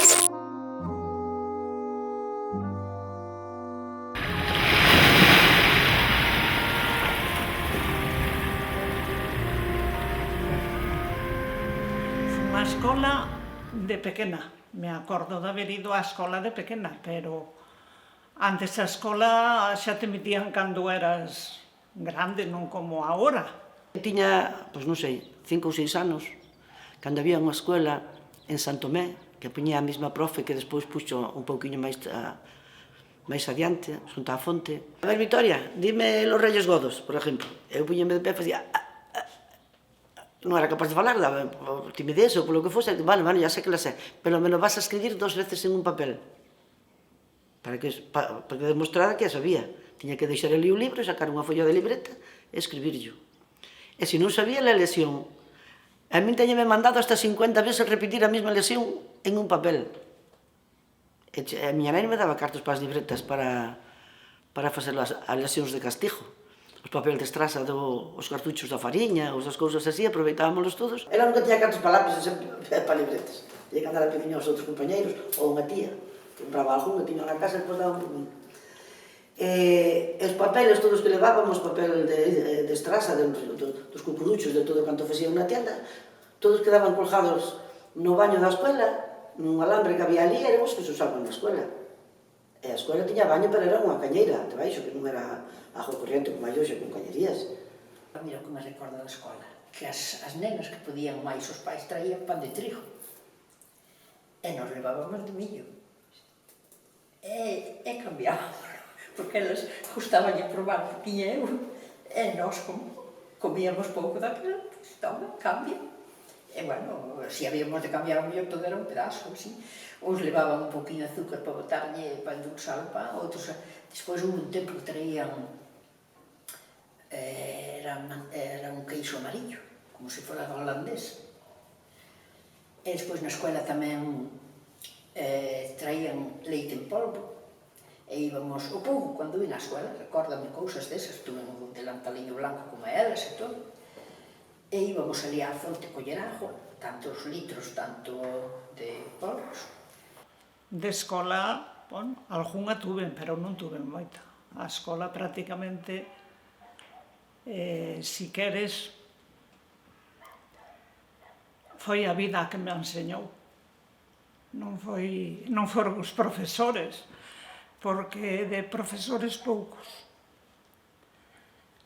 Fun á escola de pequena. Me acordo de haber ido á escola de pequena, pero antes a escola xa te metían cando eras grande, non como agora. Tiña, pois non sei, 5 ou 6 anos, cando había unha escola en San Tomé, que puñía a mesma profe que despois puxo un pouquiño máis adiante, xunto á fonte. A ver, Victoria, dime los Reyes Godos, por exemplo. Eu puñeme de pé e facía... Non era capaz de falar, daba por timidez ou polo que fose, bueno, ya sei que la sé, pero me lo vas a escribir 2 veces en un papel. Para que demostrara que a sabía. Tiña que deixar ali o libro, sacar unha folla de libreta e escribirlo. E se non sabía la lesión, a min teñeme mandado hasta 50 veces repetir a mesma lesión en un papel. E a miña nai me daba cartos para as libretas para facer as lesións de castigo. Os papeles de estraza, os cartuchos da fariña, os das cousas así, aproveitábamos todos. Ela nunca tiña cartos para lápices e para libretas. Tiña que andar a pedir aos outros compañeiros ou unha tía. Compraba algún, tiña na casa e depois daban por mí. Os papeles todos que levábamos, papel de estraza, dos cucuruchos, de todo canto facía unha tienda, todos quedaban colgados no baño da escuela, nun alambre que había ali, eran os que se usaban na escuela. E a escola tiña baño, pero era unha cañeira debaixo, que non era agua corriente como hai hoxe, con cañerías. Mira o que me recordo da escola, que as nenas que podían máis, os pais traían pan de trigo e nos levábamos de millo e cambiábamos, porque elas gustabanlle probar poquinho eu e nós comíamos pouco daquilo, pois toma, cambia. E bueno, se habíamos de cambiar o millón todo era un pedazo, así. Uns levaban un pouquinho de azúcar para botarlle, para endulzar o pan, outros, despois un tempo que traían, era un queixo amarillo, como se fora do holandés. E despois na escola tamén traían leite en polvo, e íbamos, o pouco, cando vim na escola, recórdame cousas desas, tuve un delantaliño blanco como elas e todo, e íbamos ali á fonte coller agua, tantos litros, tanto de polvos. De escola, bueno, algunha tuve, pero non tuve moita. A escola prácticamente, si queres, foi a vida que me enseñou. Non foron os profesores, porque de profesores poucos.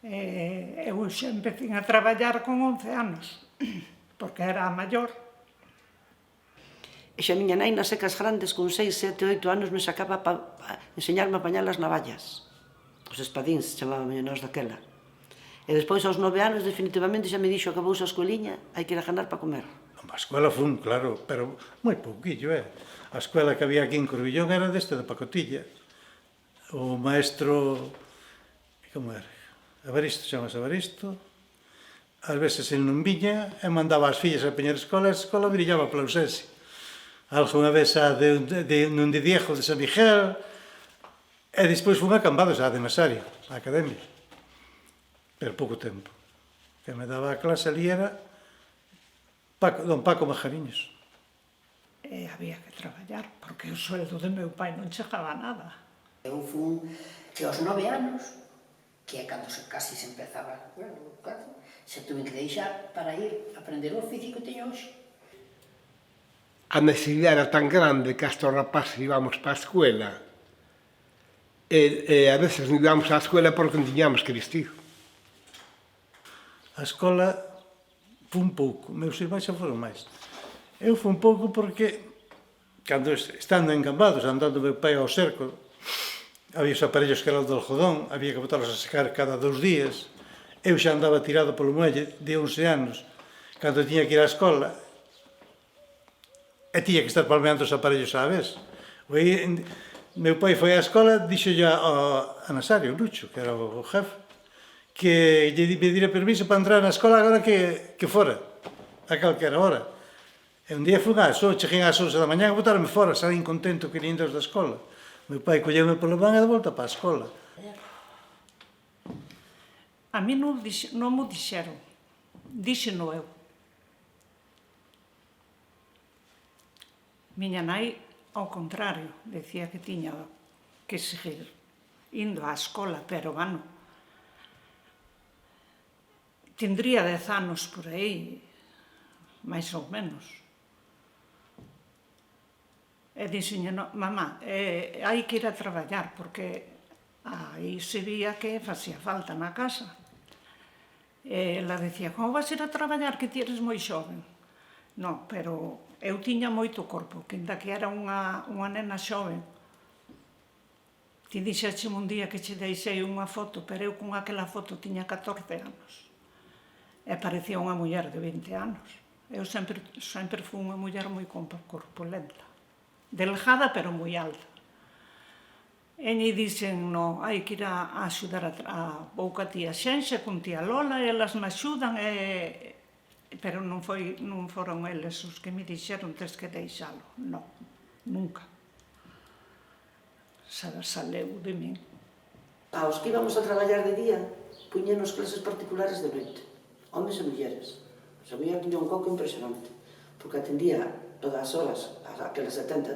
Eu xa empecé a traballar con 11 anos, porque era a maior. E xa miña nai nas secas grandes, con 6, 7, 8 anos, me sacaba para enseñarme a apañar as navallas. Os espadíns, chamábame nós daquela. E despois, aos 9 anos, definitivamente, xa me dixo, acabouse a escueliña, hai que ir a ganar para comer. A escuela fun, claro, pero moi pouquillo, A escuela que había aquí en Corbillón era deste de Pacotilla. O maestro, como era? Evaristo, chamase Evaristo. Ás veces ele non viña e mandaba as fillas a apañar a escola brillaba pola ausencia. Algunha vez nun de Diego de San Miguel, e despois fun a Cambados, a de Nasario, a academia. Pero pouco tempo. Que me daba a clase ali era don Paco Majariños. E había que traballar, porque o sueldo de meu pai non chegaba a nada. Eu fun que aos 9 anos, que é cando casi se empezaba, bueno, se tuve que deixar para ir a aprender o oficio que teño hoxe. A necesidade era tan grande que hasta os rapaces íbamos para a escuela e a veces non íbamos á escuela porque non tiñamos que vestir. A escola fun pouco, meus irmáns xa foron máis. Eu fun pouco porque, cando estando en Cambados, andando meu pai ao cerco, había os aparellos que eran do algodón, había que botarlos a secar cada 2 días. Eu xa andaba tirado polo muelle de 11 anos, cando tiña que ir á escola, e tiña que estar palmeando os aparellos á vez. Meu pai foi á escola, dixo a Nasario, Lucho, que era o jefe, que lle pedira permiso para entrar na escola agora que fora, a calquera hora. E un día fui cheguei ás 11 da mañá e botaronme fora, salín contento que indo da escola. Meu pai colleume polo van e de volta para a escola. A mí non mo dixeron, díxeno eu. Miña nai ao contrario, decía que tiña que seguir indo á escola, pero, bueno, tindría 10 anos por aí, máis ou menos. E dixenlle, no, mamá, hai que ir a traballar, porque aí se vía que facía falta na casa. E ela decía, como vas ir a traballar que ti eres moi xoven? Non, pero eu tiña moito corpo, que ainda que era unha nena xoven. Ti dixécheme un día que che deixei unha foto, pero eu con aquela foto tiña 14 anos. E parecía unha muller de 20 anos. Eu sempre fui unha muller moi corpulenta. Delgada, pero moi alta. E ni dixen, no, hai que ir a axudar vou ca tía Xenxe, con tía Lola, e elas me axudan, pero non foron eles os que me dixeron tes que deixalo. Non, nunca. Saleu de min. Aos que íbamos a traballar de día, puñenos clases particulares de noite, homes e mulleres. A muller tiña un coco impresionante, porque atendía todas as horas aquelas 70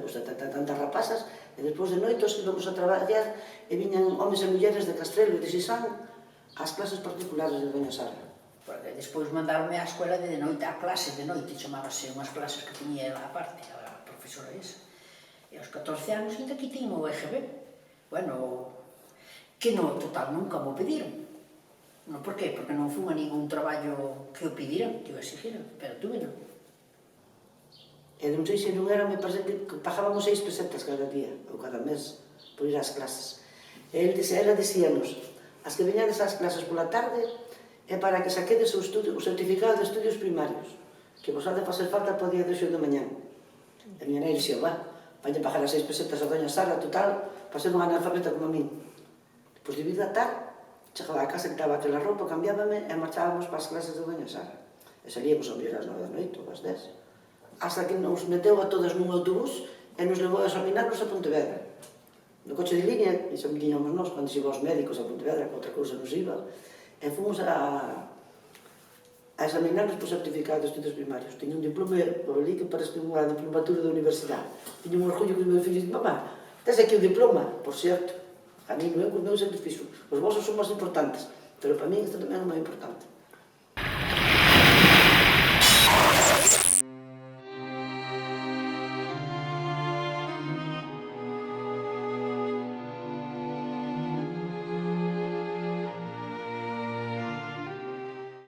tantas rapazas, e despois de noite os que íbamos a traballar e viñan homes e mulleres de Castrelo e de Sisán ás clases particulares de Doña Sara. Porque despois mandaronme á escola de noite, á clase de noite, chamábase unhas clases que tiña ela aparte, a profesora esa. E aos 14 anos ainda que tiña o EGB. Bueno, que no total nunca mo pediron. Non, por qué? Porque non fun a ningún traballo que o pediran, que o exigiran, pero tuve non. E non sei se non era, me parece que pagábamos 6 pesetas cada día, ou cada mes, por ir ás clases. E ela dicíanos, as que veñades ás clases pola tarde é para que saquedes o certificado de estudios primarios, que vos ha de facer falta para o día de hoxe de mañán. E a miña nai dixía, vai pagar as 6 pesetas a Doña Sara, total, para ser unha analfabeta como a min. Depois de vir da tarde, chegaba a casa, quitaba aquela roupa, cambiábame e marchábamos para as clases de Doña Sara. E salíamos a vir ás 9 da noite ou ás 10. Hasta que nos meteu a todas nun autobús e nos levou a examinarnos a Pontevedra. No coche de línea, iso me tiñamos nós, cando se iba aos médicos a Pontevedra, que outra cousa nos iba, e fomos a examinarnos por certificado de estudios primarios. Tiña un diploma, por ali, que parece unha diplomatura da universidade. Tiña un orgullo que os meus fillos dicen, mamá, tes aquí o diploma? Por certo, a mí non é o meu sacrificio. Os vosos son máis importantes, pero para mí isto tamén é moi importante.